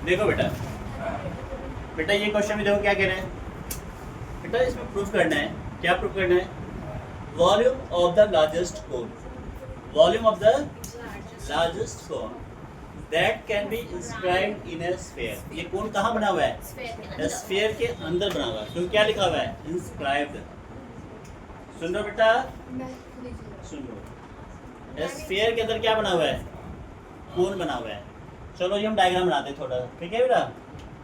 देखो बेटा, बेटा ये क्वेश्चन में देखो क्या कह रहे हैं। बेटा इसमें प्रूफ करना है, क्या प्रूफ करना है? Volume of the largest cone, volume of the largest cone that can be inscribed in a sphere. ये कोन कहाँ बना हुआ है? स्फीयर के अंदर बना हुआ है। तो क्या लिखा हुआ है? इंस्क्राइब्ड। सुन लो बेटा, सुन लो, स्फीयर के अंदर क्या बना हुआ है? कोन बना हुआ है। चलो ये हम डायग्राम बनाते हैं थोड़ा, ठीक है बेटा।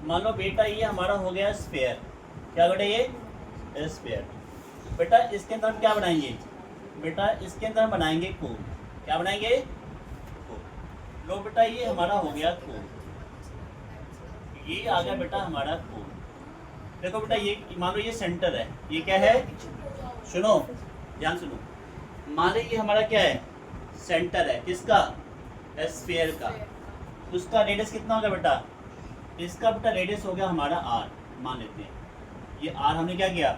मान लो बेटा ये हमारा हो गया स्फीयर, क्या बेटा ये स्फीयर। बेटा इसके अंदर हम क्या बनाएंगे? बेटा इसके अंदर हम बनाएंगे कोन। क्या बनाएंगे? कोन। लो बेटा ये हमारा हो गया कोन, ये आ गया बेटा हमारा कोन। देखो बेटा ये मान लो ये सेंटर है, ये क्या है? सुनो, ध्यान सुनो, मान लो ये हमारा क्या है? सेंटर है, किसका? स्फीयर का। उसका रेडियस कितना होगा बेटा? इसका बेटा रेडियस हो गया हमारा आर, मान लेते हैं। ये आर हमने क्या किया?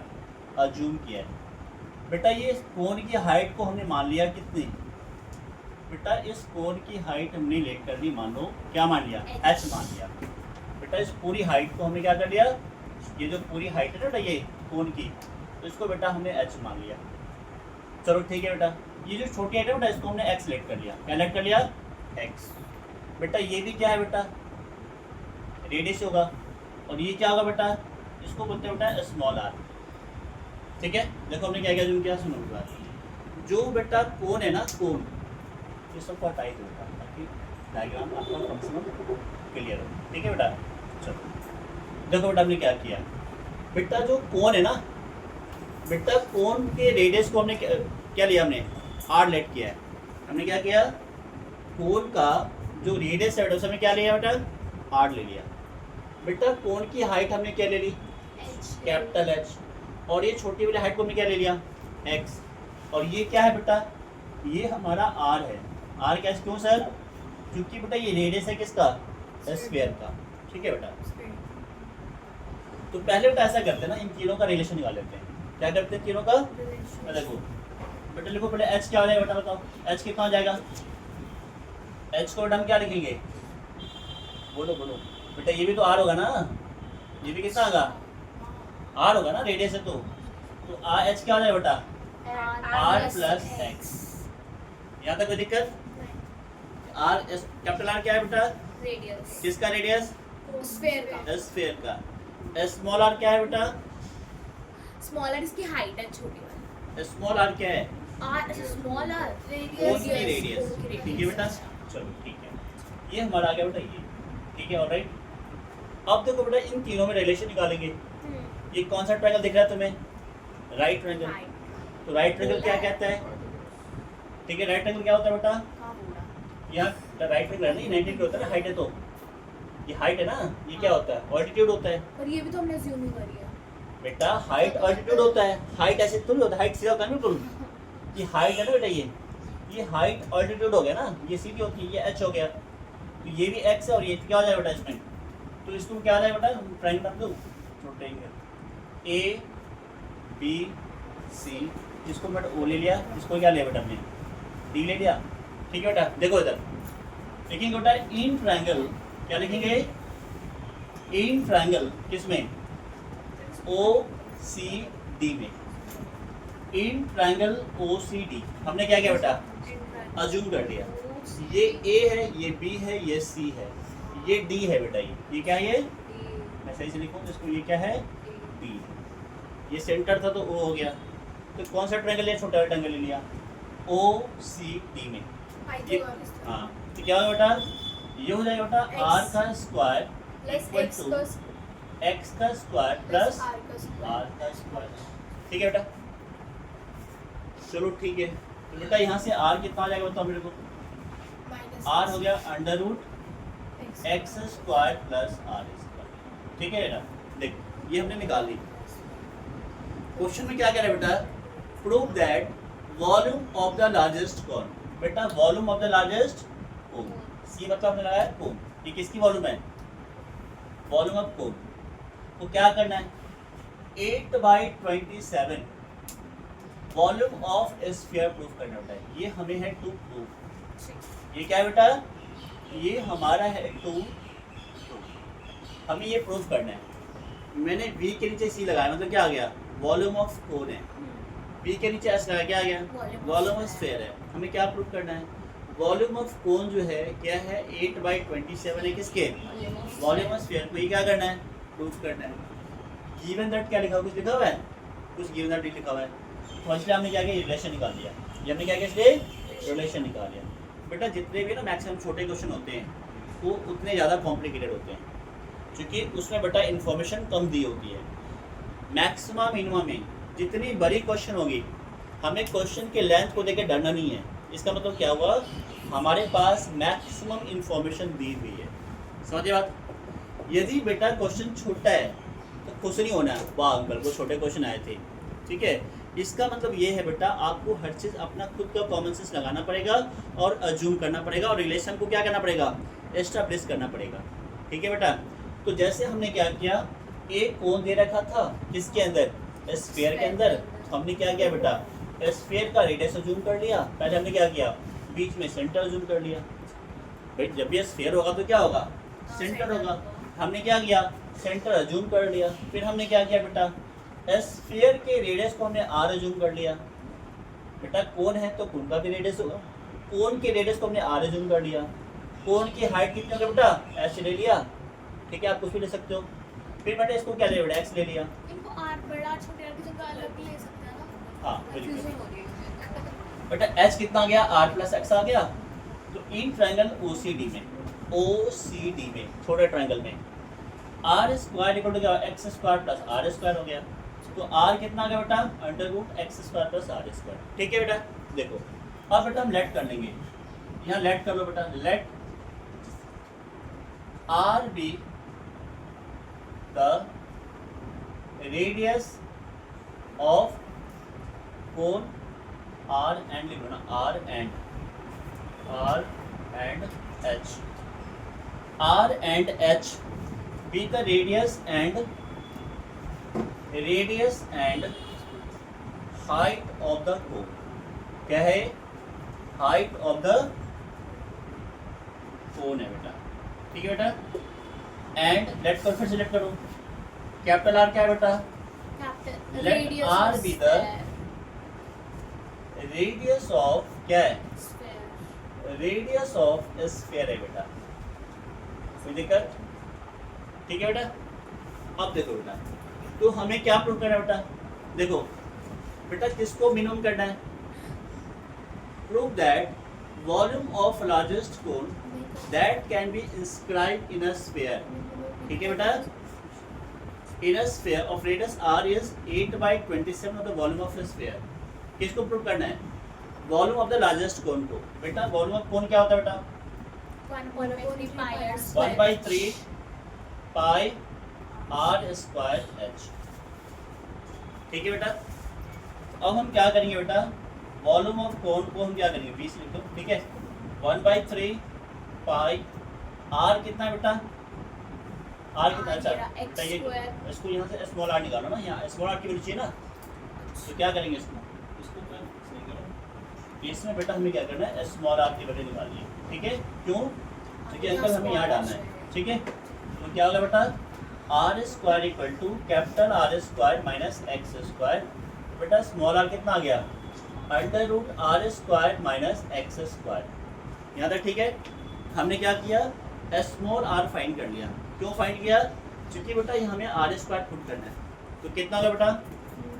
अज्यूम किया है। बेटा ये कोन की हाइट को हमने मान लिया कितनी? बेटा इस कोन की हाइट हमने लेट कर दी, मान लो क्या मान लिया? एच मान लिया। बेटा इस पूरी हाइट को हमने क्या कर लिया? ये जो पूरी हाइट है ना बेटा ये कोन की, तो इसको बेटा हमने एच मान लिया। चलो ठीक है बेटा, ये जो छोटी हाइट है बेटा इसको हमने एक्स लेट कर लिया। क्या लेट कर लिया? एक्स। बेटा ये भी क्या है बेटा? रेडियस होगा। और ये क्या होगा बेटा? इसको बोलते हैं बेटा स्मॉल आर। ठीक है, देखो हमने क्या क्या जूम किया, सुनो बेटा। जो बेटा कोन है ना, कोन, ये सबको हटाई दो बेटा ताकि डायग्राम आपका कम से कम क्लियर हो। ठीक है बेटा, चलो देखो बेटा हमने क्या किया। बेटा जो कोन है ना, बेटा कोन के रेडियस को हमने क्या लिया? हमने आर लेट किया है। हमने क्या किया? कोन का जो रेडियस है बेटा हमने क्या लिया बेटा? आर ले लिया। बेटा कोन की हाइट हमने क्या ले ली? Capital H. और ये छोटी वाली हाइट को हमने क्या ले लिया? एक्स। और ये क्या है बेटा? ये हमारा आर है। आर क्या? क्यों सर? क्योंकि बेटा ये रेडियस है किसका? स्फीयर का। ठीक है बेटा, तो पहले बेटा ऐसा करते हैं ना, इन तीनों का रिलेशन निकाल लेते हैं। क्या करते हैं तीनों का? देखो बेटा, लिखो पहले एच क्या हो जाएगा बेटा, बताओ एच कितना हो जाएगा? एच को हम क्या लिखेंगे? बोलो बोलो बेटा, ये भी तो आर होगा ना, ये भी कितना होगा? आर होगा ना, रेडियस है तो आर एच क्या हो जाएगा बेटा? R plus X. यहाँ तक कोई दिक्कत? आर कैपिटल आर क्या है बेटा? रेडियस। किसका रेडियस? स्फीयर का। स्फीयर का। स्मॉल आर क्या है बेटा? स्मॉलर इसकी हाइट है, छोटी वाली। स्मॉल आर क्या है? आर स्मॉल आर कोन की रेडियस। ठीक है बेटा, चलो ठीक है, ये हमारा आ गया बेटा ये। ठीक है, ऑलराइट। अब देखो बेटा इन तीनों में रिलेशन निकालेंगे। ये कौन सा ट्रायंगल दिख रहा है तुम्हें? Right triangle. तो राइट ट्रायंगल क्या कहता है? ठीक है, राइट ट्रायंगल क्या होता है बेटा? यहाँ राइट ट्रायंगल है ना, ये 90 डिग्री होता है ना, हाइट है तो ये हाइट है ना, ये क्या होता है? ऑल्टीट्यूड होता है। और ये भी तो हमने अज्यूम ही करी है बेटा हाइट ऑल्टीट्यूड होता है, हाइट ऐसे थोड़ी होता है, हाइट सीधा होता है बिल्कुल। ये हाइट है ना बेटा, ये हाइट ऑल्टीट्यूड हो गया ना, ये सीधी होती है, ये एच हो गया, तो ये भी एक्स है और ये क्या हो जाएगा बेटा इसमें? तो इसको क्या आ जाएगा बेटा? ट्रायंगल बना दो, ट्रायंगल ए बी सी, जिसको बेटा ओ ले लिया, इसको क्या लिया बेटा हमने? डी ले लिया। ठीक है बेटा, देखो इधर लिखेंगे बेटा इन ट्रायंगल, क्या लिखेंगे? इन ट्रायंगल किसमें? ओ सी डी में। In triangle O C D हमने क्या किया बेटा? अज्यूम कर लिया। ये ए है, ये बी है, ये सी है, ये डी है बेटा। ये क्या है? ये मैं सही से लिखूँ इसको, ये क्या है? डी। ये सेंटर था तो ओ हो गया। तो कौन सा ट्रायंगल लिया? छोटा ट्रायंगल ले लिया, ओ सी डी में। ये हाँ, तो क्या होगा बेटा? ये हो जाएगा बेटा आर का स्क्वायर इक्वल टू एक्स का स्क्वायर प्लस आर का स्क्वायर। ठीक है बेटा, चलो ठीक है। तो बेटा यहाँ से आर कितना आ जाएगा बताओ मेरे को? आर हो गया under root X square plus R square. ठीक है बेटा, देख ये हमने निकाल ली। क्वेश्चन में क्या कह रहा है बेटा? Prove that volume of the largest cone. बेटा volume of the largest cone, see मतलब हमने लगाया कोन, ये किसकी वॉल्यूम है? वॉल्यूम ऑफ कोन को क्या करना है? 8/27 वॉल्यूम ऑफ स्फीयर प्रूफ करना होता है। ये हमें है टू प्रूफ। ये क्या है बेटा? ये हमारा है टू। हमें ये प्रूफ करना है। मैंने V के नीचे C लगाया, मतलब क्या आ गया, वॉल्यूम ऑफ कोन है। V के नीचे S लगाया, क्या आ गया, वॉल्यूम ऑफ स्फीयर है। हमें क्या प्रूफ करना है, वॉल्यूम ऑफ कोन जो है क्या है 8/27 है, किसके, वॉल्यूम ऑफ स्फीयर को। ये क्या करना है, प्रूफ करना है। गिवन दैट क्या लिखा हुआ, कुछ लिखा हुआ है, कुछ गिवन दैट लिखा हुआ है, तो इसलिए हमने क्या किया, रिलेशन निकाल दिया। ये हमने क्या किया, इसलिए रिलेशन निकाल लिया। बेटा जितने भी ना मैक्सिमम छोटे क्वेश्चन होते हैं वो उतने ज़्यादा कॉम्प्लिकेटेड होते हैं, क्योंकि उसमें बेटा इन्फॉर्मेशन कम दी होती है। मैक्सिमम मिनिमम में जितनी बड़ी क्वेश्चन होगी, हमें क्वेश्चन के लेंथ को देकर डरना नहीं है। इसका मतलब क्या हुआ, हमारे पास मैक्सिमम इन्फॉर्मेशन दी हुई है। समझिए बात। यदि बेटा क्वेश्चन छोटा है तो खुश नहीं होना है, वाह अंकल वो छोटे क्वेश्चन आए थे, ठीक है। इसका मतलब ये है बेटा आपको हर चीज़ अपना खुद का कॉमन सेंस लगाना पड़ेगा और अज्यूम करना पड़ेगा और रिलेशन को क्या करना पड़ेगा, एस्टैब्लिश करना पड़ेगा, ठीक है बेटा। तो जैसे हमने क्या किया, एक कोन दे रखा था किसके अंदर, स्फीयर के अंदर। तो हमने क्या किया बेटा, स्फीयर का रेडियस अज्यूम कर लिया। पहले हमने क्या किया, बीच में सेंटर अज्यूम कर लिया। भाई जब भी स्फीयर होगा तो क्या होगा, सेंटर होगा। हमने क्या किया, सेंटर अज्यूम कर लिया। फिर हमने क्या किया बेटा, स्फीयर के रेडियस को हमने r अज्यूम कर लिया। बेटा कोन है तो कोन का भी रेडियस होगा, कोन के रेडियस को हमने r अज्यूम कर लिया। कोन की हाइट कितनी होगी बेटा, h ले लिया, ठीक है, आप कुछ भी ले सकते हो। फिर मैंने इसको क्या ले बेटा, x ले लिया। इनको r बड़ा छोटे r की जगह अलग ले सकते हैं ना। हाँ बिल्कुल कंफ्यूजन हो रही है। बेटा h कितना आ गया, r प्लस x आ गया। तो इन ट्रायंगल OCD में छोटे ट्रायंगल में r स्क्वायर इक्वल टू क्या, x square plus r square हो गया। तो r कितना आ गया बेटा, √x square plus r square, ठीक है बेटा। देखो अब बेटा हम लेट कर लेंगे, यहाँ लेट कर लो बेटा, late r be the radius of cone r and लिखो ना, r and h, r and h be the radius and height of the cone। क्या है, हाइट ऑफ द कोन है बेटा, ठीक है बेटा। एंड लेट करो, फिर सिलेक्ट करो, कैपिटल आर क्या है बेटा, capital Let radius R be the radius of क्या है, रेडियस ऑफ स्फीयर है बेटा। कोई दिक्कत, ठीक है बेटा। अब देखो बेटा, तो हमें क्या प्रूव करना है बेटा, देखो बेटा किसको मिनिमम करना है, prove that volume of largest cone that can be inscribed in a sphere, ठीक है बेटा। In a sphere of radius r is 8/27 of the volume of a sphere। किसको प्रूव करना है, volume of the largest cone को। बेटा volume of cone क्या होता है बेटा, 1/3 पाई r स्क्वायर h, ठीक है बेटा। अब हम क्या करेंगे बेटा, वॉल्यूम ऑफ कोन को हम क्या करेंगे, 20 लिख दो, ठीक है। 1/3 पाई r कितना है बेटा, r कितना, अच्छा बेटा ये इसको यहाँ से स्मॉल r निकालो ना, यहाँ स्मॉल r की वैल्यू चाहिए ना, तो क्या करेंगे इसको सही करो। इसमें बेटा हमें क्या करना है, स्मॉल r की वैल्यू निकालनी है, ठीक है। क्यों, क्योंकि अंकल हमें यहाँ डालना है, ठीक है। तो क्या होगा बेटा, r square equal to capital R square minus x square. बेटा स्मॉल r कितना आ गया, √r square minus x square. यहाँ तक ठीक है। हमने क्या किया, स्मॉल r फाइंड कर लिया। क्यों फाइंड किया, क्योंकि बेटा ये हमें r स्क्वायर पुट करना है। तो कितना होगा बेटा,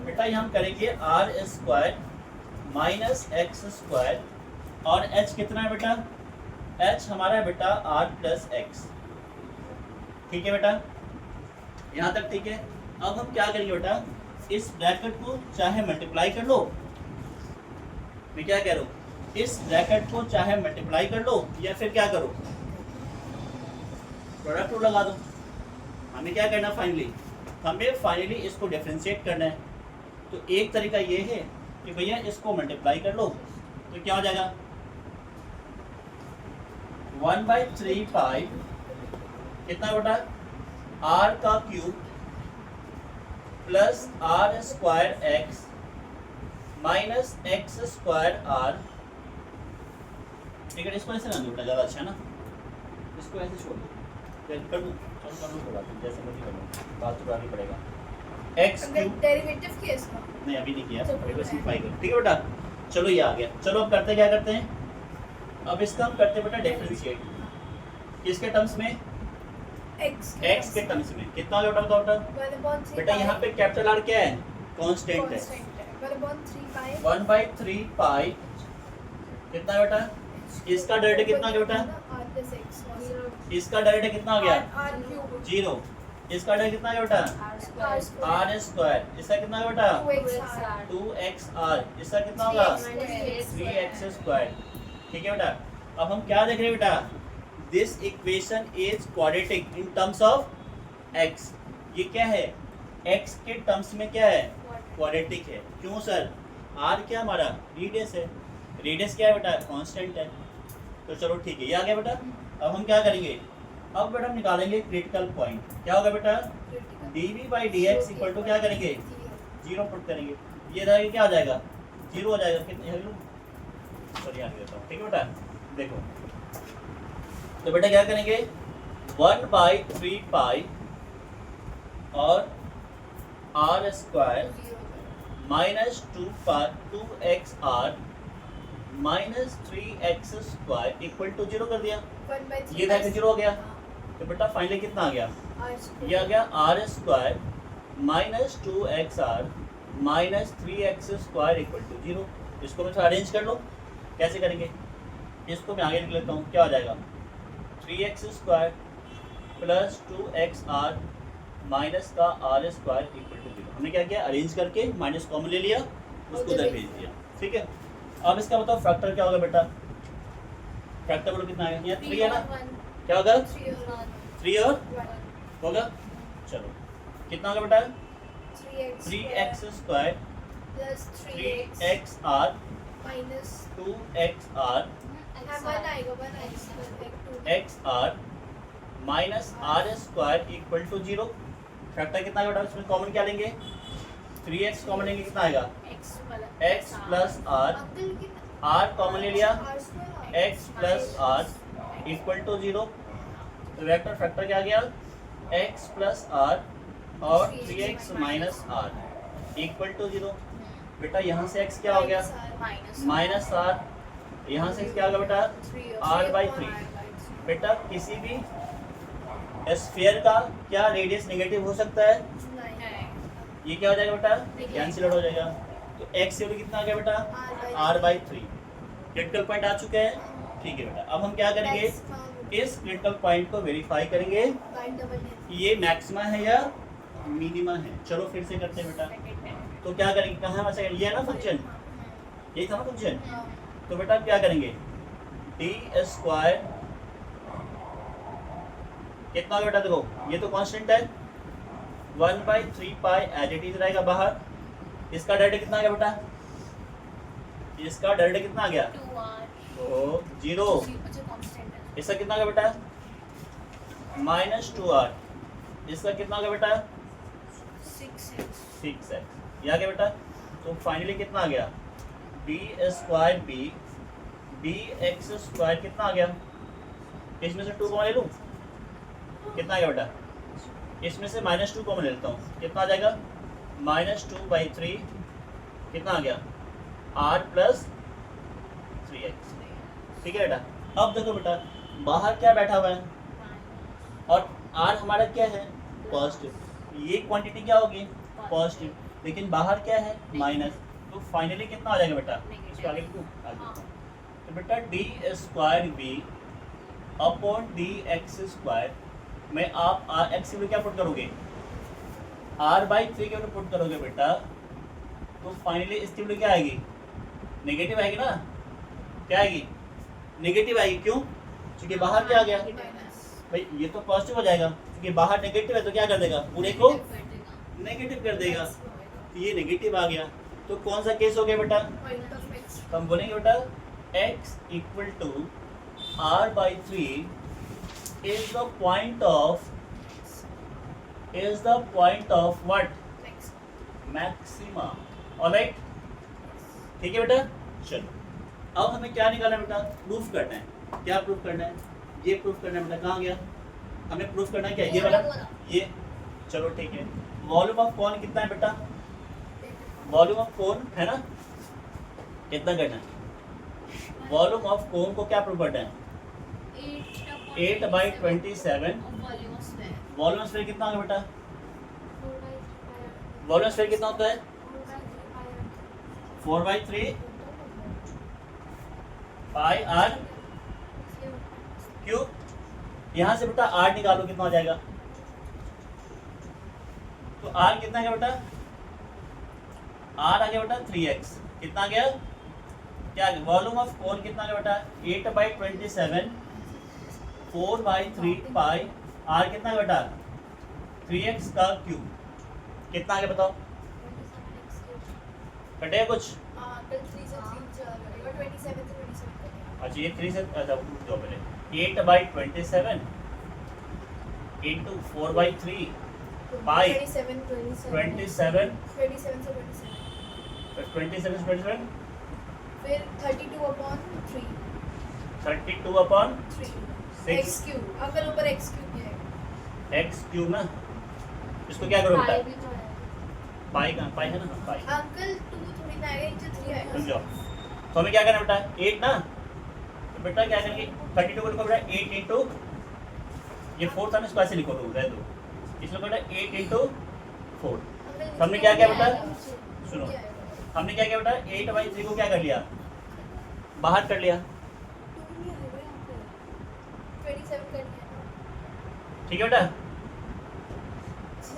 बेटा ये हम करेंगे r square minus x square, और h कितना है बेटा, h हमारा है बेटा r प्लस x, ठीक है बेटा। यहाँ तक ठीक है। अब हम क्या करेंगे बेटा, इस ब्रैकेट को चाहे मल्टीप्लाई कर लो, मैं क्या कह रहा हूँ, इस ब्रैकेट को चाहे मल्टीप्लाई कर लो या फिर क्या करो, प्रोडक्ट रूल लगा दो। हमें क्या करना, हमें फाइनली इसको डिफरेंशिएट करना है। तो एक तरीका ये है कि भैया इसको मल्टीप्लाई कर लो, तो क्या हो जाएगा, 1/3 पाई कितना बेटा, r का cube plus r square x minus x square r, ठीक है। इसको ऐसे ना दो बेटा, ज़्यादा अच्छा है ना, इसको ऐसे छोड़ दो, कर दूँ, तुम कर लो थोड़ा, तुम जैसे मर्जी कर लो, बात तो करनी पड़ेगा। एक्स क्यूब डेरिवेटिव किया इसका नहीं अभी नहीं किया, तो अभी बस है। सिंपलीफाई करो, ठीक है बेटा। चलो ये आ गया। चलो अब करते क्या करते हैं, अब इसका हम करते हैं बेटा डिफरेंशिएट। किसके टर्म्स में? एक्स के टर्म्स में। कितना हो गया बेटा बताओ बेटा? बेटा यहाँ पे कैपिटल आर क्या है? कांस्टेंट है। 1/3 पाई कितना है बेटा? इसका डेरिवेटिव कितना हो गया बेटा? इसका डेरिवेटिव कितना हो गया? 0। इसका डेरिवेटिव कितना हो गया बेटा? r square. इसका कितना हो गया बेटा? 2xr। इसका कितना होगा? 3x square. ठीक है बेटा। अब हम क्या देख रहे हैं बेटा? This equation is quadratic in terms of x। ये क्या है? x के टर्म्स में क्या है? क्वाड्रेटिक है। क्यों सर? r क्या हमारा? रेडियस है। रेडियस क्या है बेटा? कांस्टेंट है। तो चलो ठीक है, ये आ गया बेटा। अब हम क्या करेंगे? अब बेटा हम निकालेंगे क्रिटिकल पॉइंट। क्या होगा बेटा? dv/dx इक्वल टू क्या करेंगे? 0 पुट करेंगे। ये जाएगा क्या आ जाएगा? 0 हो जाएगा। कितने सॉरी आगे देता हूँ, ठीक है बेटा। देखो तो बेटा क्या करेंगे? 1/3 पाई और r square minus 2xr minus 3x square equal to 0 कर दिया। ये था 0 हो गया। तो बेटा फाइनली कितना आ गया? ये आ गया r square minus 2xr minus 3x square equal to 0। इसको मैं थोड़ा अरेंज कर लो। कैसे करेंगे? इसको मैं आगे लिख लेता हूँ। क्या हो जाएगा? 3x square plus 2xr minus का r स्क्वायर इक्वल टू 0। हमने क्या किया? अरेंज करके माइनस कॉमन ले लिया, उसको उधर भेज दिया। ठीक है। अब इसका बताओ फैक्टर क्या होगा बेटा? फैक्टर बोलो कितना आएगा? यहाँ 3 है ना? क्या होगा? 3 और होगा। चलो कितना होगा बेटा? 3x square 3xr minus 2xr xr minus r square equal to 0। Factor कितना बेटा? इसमें कॉमन क्या लेंगे? 3x कॉमन लेंगे, कितना आएगा? x प्लस r कॉमन ले लिया, x plus r equal to 0। तो वेक्टर फैक्टर क्या आ गया? x प्लस r और 3x minus r equal to 0। बेटा यहाँ से x क्या हो गया? Minus r। यहाँ से क्या होगा बेटा? r/3। बेटा किसी भी स्फीयर का क्या रेडियस नेगेटिव हो सकता है? ये क्या हो जाएगा बेटा? कैंसिल आउट हो जाएगा। तो x से कितना आ गया बेटा? r/3। क्रिटिकल पॉइंट आ चुके हैं। ठीक है बेटा। अब हम क्या करेंगे? इस क्रिटिकल पॉइंट को वेरीफाई करेंगे कि ये मैक्सिमा है या मिनिमा है। चलो फिर से करते हैं बेटा। तो क्या करेंगे? कहाँ वैसे ये है ना फंक्शन, यही था ना फंक्शन। तो बेटा क्या करेंगे? डी स्क्वायर कितना होगा बेटा? देखो ये तो कांस्टेंट है। 1/3 पाई एज इट इज रहेगा बाहर। इसका डेरिवेटिव कितना आ गया बेटा? इसका डेरिवेटिव कितना आ गया? तो 0। इसका कितना आ गया बेटा? Minus 2r। इसका कितना आ गया बेटा? 6x। ये आ गया बेटा। तो फाइनली कितना आ गया? D square B D X square कितना आ गया? इसमें से 2 कॉमन ले लूँ, कितना आ गया बेटा? इसमें से -2 कॉमन ले लेता हूँ, कितना आ जाएगा? -2/3 कितना आ गया? r plus 3x। ठीक है बेटा। अब देखो बेटा बाहर क्या बैठा हुआ है और r हमारा क्या है? पॉजिटिव। ये क्वांटिटी क्या होगी? पॉजिटिव। लेकिन बाहर क्या है? माइनस। तो फाइनली कितना आ जाएगा बेटा? इसको आगे लिखूं? आगे। तो बेटा D square B upon D X square में आप एक्स की क्या पुट करोगे? r/3 के ऊपर पुट करोगे बेटा। तो फाइनली इसकी वैल्यू क्या आएगी? नेगेटिव आएगी ना? क्या आएगी? नेगेटिव आएगी। क्यों? क्योंकि बाहर क्या आ गया भाई? ये तो पॉजिटिव हो जाएगा क्योंकि बाहर नेगेटिव है। तो क्या कर देगा? पूरे को नेगेटिव कर देगा। तो ये नेगेटिव आ गया। तो कौन सा केस हो गया बेटा? तो हम बोलेंगे बेटा x equal to r/3 is the point of what? Maxima. Alright? ठीक है बेटा। चलो अब हमें क्या निकालना है बेटा? प्रूफ करना है। क्या प्रूफ करना है? ये प्रूफ करना है बेटा। कहाँ गया? हमें प्रूफ करना है क्या ये वाला ये, चलो ठीक है। वॉल्यूम ऑफ कौन कितना है बेटा, वॉल्यूम ऑफ कोन है ना, कितना करना है, वॉल्यूम ऑफ कोन को क्या प्रूव करना है, 8/27। वॉल्यूम ऑफ स्फीयर कितना होगा बेटा, वॉल्यूम ऑफ स्फीयर कितना होता है 4/3 पाई आर क्यूब। यहां से बेटा आर निकालो कितना हो जाएगा, तो आर कितना है बेटा, आर आ गया बेटा 3x, कितना आ गया, क्या आ गया, वॉल्यूम ऑफ कोन कितना आ गया बेटा 8/27 4/3 पाई आर कितना है बेटा 3x का क्यूब, कितना आ गया बताओ, कटेगा कुछ, अच्छा ये 3 से अच्छा दो पहले 8/27 इंटू 4/3 पाई 27 फिर 32/3 32/6 x क्यूब, अंकल ऊपर x क्यूब है, x क्यूब ना, इसको क्या करो बेटा, पाई का पाई है ना, हाँ, पाई अंकल 2 थोड़ी ना आएगा, नीचे 3 आएगा। रुक जाओ, तो हमें क्या करना बेटा 8 ना, तो बेटा क्या करेंगे 32 को लिखो बेटा 8 इंटू ये 4 था ना, इसको ऐसे लिखो, रह दो, इसमें बेटा 8 इंटू 4। तो हमने क्या किया बेटा, सुनो हमने क्या किया बेटा 8/3 को क्या कर लिया, बाहर कर लिया, 27 कर दिया। ठीक है बेटा,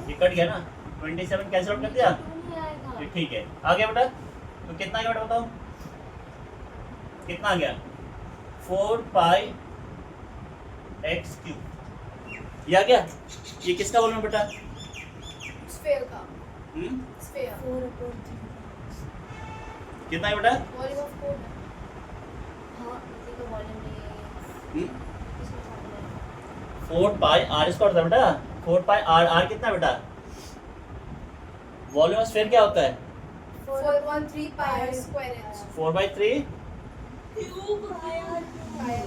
ये कट गया ना, 27 कैंसिल आउट कर दिया, ये ठीक है, आ गया बेटा, तो कितना आ गया बेटा बताओ, कितना आ गया 4πx क्यूब, ये आ गया, ये किसका वॉल्यूम है बेटा, स्फीयर का, स्फीयर कितना है बेटा, वॉल्यूम ऑफ कोन है। 4πr स्क्वायर होता है बेटा, 4πr, r कितना है बेटा, वॉल्यूम ऑफ स्फीयर क्या होता है 413 पाई स्क्वायर इंच 4/3, क्यूब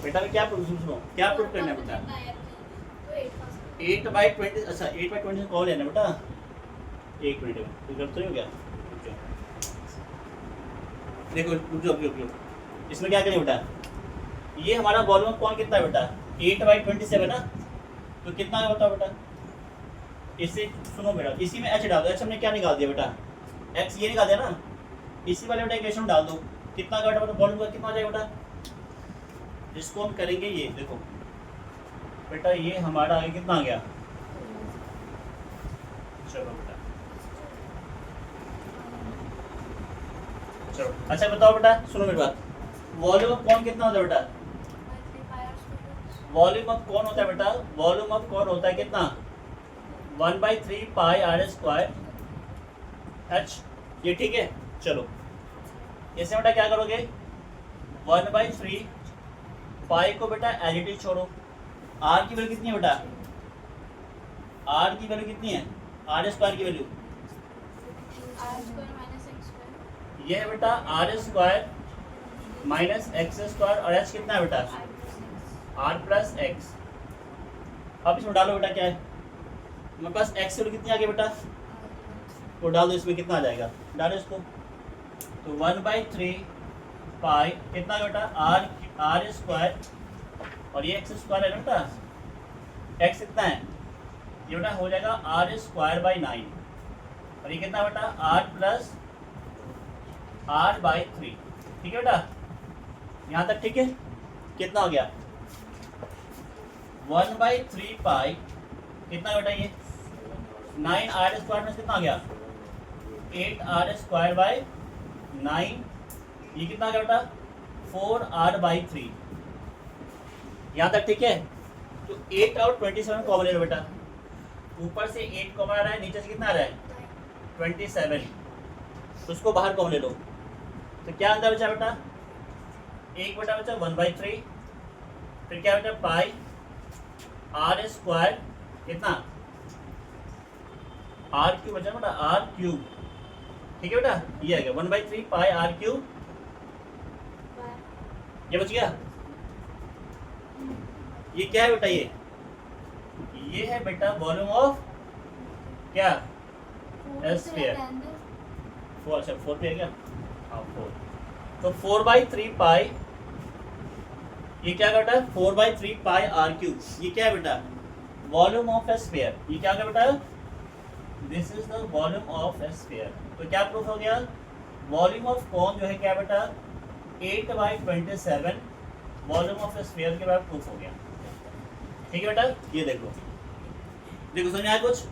बेटा में क्या प्रूफ, सुनो क्या प्रूफ करना है बेटा, 8/20, अच्छा 8/20 से कॉल लेना बेटा, एक मिनट में कोई गलत तो नहीं हो गया, देखो रुक जाओ, इसमें क्या करें बेटा, ये हमारा वॉल्यूम ऑफ कौन कितना है बेटा 8/27 ना, तो कितना है बताओ बेटा, इससे सुनो बेटा, इसी में h डाल दो, h हमने क्या निकाल दिया बेटा, x ये निकाल दिया ना, इसी वाले बेटा इक्वेशन डाल दो, कितना का बेटा वॉल्यूम का कितना आ जाएगा बेटा, इसको हम करेंगे ये देखो बेटा, ये हमारा आगे कितना आ गया, चलो बेटा चलो, अच्छा बताओ बेटा, सुनो मेरी बात, वॉल्यूम ऑफ कौन कितना होता है बेटा, वॉल्यूम ऑफ कौन होता है बेटा, वॉल्यूम ऑफ कौन होता है कितना 1/3 पाई r स्क्वायर h, ये ठीक है, चलो इसमें बेटा क्या करोगे 1/3 पाई को बेटा एज इट इज छोड़ो, r की वैल्यू कितनी है बेटा, r की वैल्यू कितनी है, r स्क्वायर की वैल्यू ये है बेटा r square minus x square, और h कितना है बेटा r प्लस एक्स। अब इसमें डालो बेटा क्या है, मेरे पास x की वैल्यू कितनी आ गई बेटा, तो डाल दो, इसमें कितना आ जाएगा, डालो इसको, तो 1/3 पाई कितना बेटा r स्क्वायर, और ये एक्स स्क्वायर है ना बेटा, x कितना है, ये बेटा हो जाएगा r²/9, और ये कितना बेटा r प्लस r/3, ठीक है बेटा, यहाँ तक ठीक है, कितना हो गया 1/3 पाई कितना बेटा ये 9r² में कितना आ गया 8r²/9, ये कितना आ गया बेटा 4r/3, यहाँ तक ठीक है। तो 8 और 27 कॉमन ले लो बेटा, ऊपर से 8 कॉमन आ रहा है, नीचे से कितना आ रहा है 27, तो उसको बाहर कॉमन ले लो, तो क्या अंदर बचा बेटा, एक बेटा बचा 1/3, फिर क्या बेटा पाई r² कितना r³ बचा बेटा r³, ठीक है बेटा, ये आ गया 1/3 पाई r³, ये बच गया, ये क्या है बेटा, ये है बेटा वॉल्यूम ऑफ क्या स्फीयर। 4, अच्छा 4 पे है क्या? हाँ 4। तो 4/3 पाई, ये क्या बेटा 4/3 पाई आर क्यूब, ये क्या है बेटा वॉल्यूम ऑफ ए स्फीयर। ये क्या है बेटा, this is the volume of A sphere. तो क्या प्रूफ हो गया, वॉल्यूम ऑफ कोन जो है क्या बेटा 8/27 वॉल्यूम ऑफ ए स्फीयर के बाद प्रूफ हो गया। ठीक है बेटा, ये देखो, देखो समझ में आया कुछ?